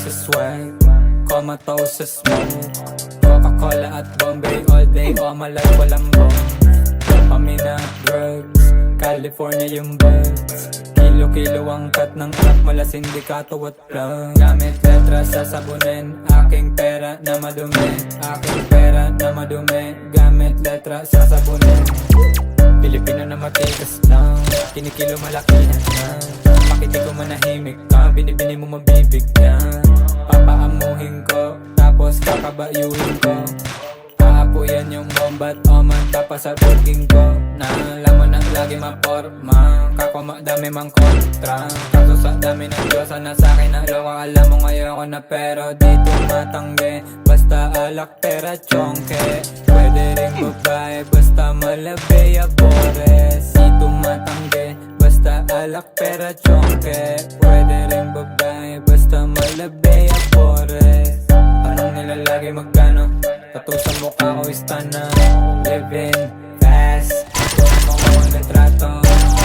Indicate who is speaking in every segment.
Speaker 1: sa swag, comatose sa smoke, Coca-Cola at Bombay all day, o malay walang bong. Dopamine at drugs, California yung buds. Kilo-kilo ang cut ng rap mula sindikato at plug. Gamit letra sa sabunin, aking pera na madumi, aking pera na madumi. Gamit letra sa sabunin, Pilipino na matikas lang, kinikilo malakihan na. Pakiti ko manahimik ka, binibini mo mabibigyan. Papaamuhin ko, tapos kakabayuhin ko. Aapuyan yung bombat o man papasabukin ko. Nalaman na lagi maporma, kakoma dami mang kontra. Kaso sa dami ng Diyosa na sa'kin na loka. Alam mo ngayon na pero di tumatanggi. Basta alak pera chonke, pwede rin babae basta malabi abores. Di tumatanggi, basta alak pera chonke, pwede rin babae basta malabi abores. Anong nila lagi magkano? Tattoo sa mukha ko istana, living fast. Ito ang mga retrato,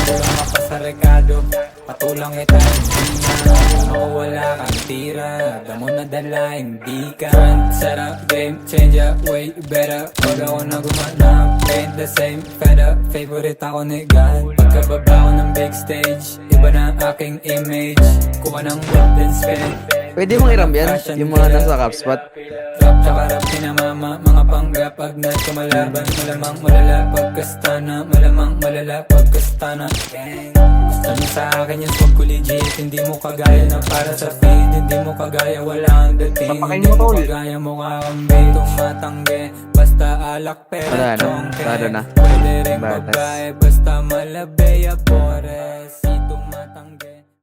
Speaker 1: kulang ka pa sa rekado. Patulang kita hindi na, mawala kang tira. Damo na dala hindi ka. Trend, setup, game changer, way better. Pag ako na gumanap, ain't the same, fed up. Favorite ako ni God. Pagkababa ko ng big stage, iba na ang aking image. Kuha ng whip then spin.
Speaker 2: Pwede mong iram yan, yung mga nasa cap spot.
Speaker 1: Rap tsaka rap kinamama, mga panggap pag kumalaban. Malamang malala pagkastana, malamang malala pagkastana. Gusto mo sa akin yung swag ko legit, hindi mo kagaya na para sa feed. Hindi mo kagaya, wala ang dating. Hindi mo kagaya, mukha kang babe. Tumatanggi, basta alak pera chongke.
Speaker 2: Tado na.
Speaker 1: Pwede rin babae, basta malabi abores.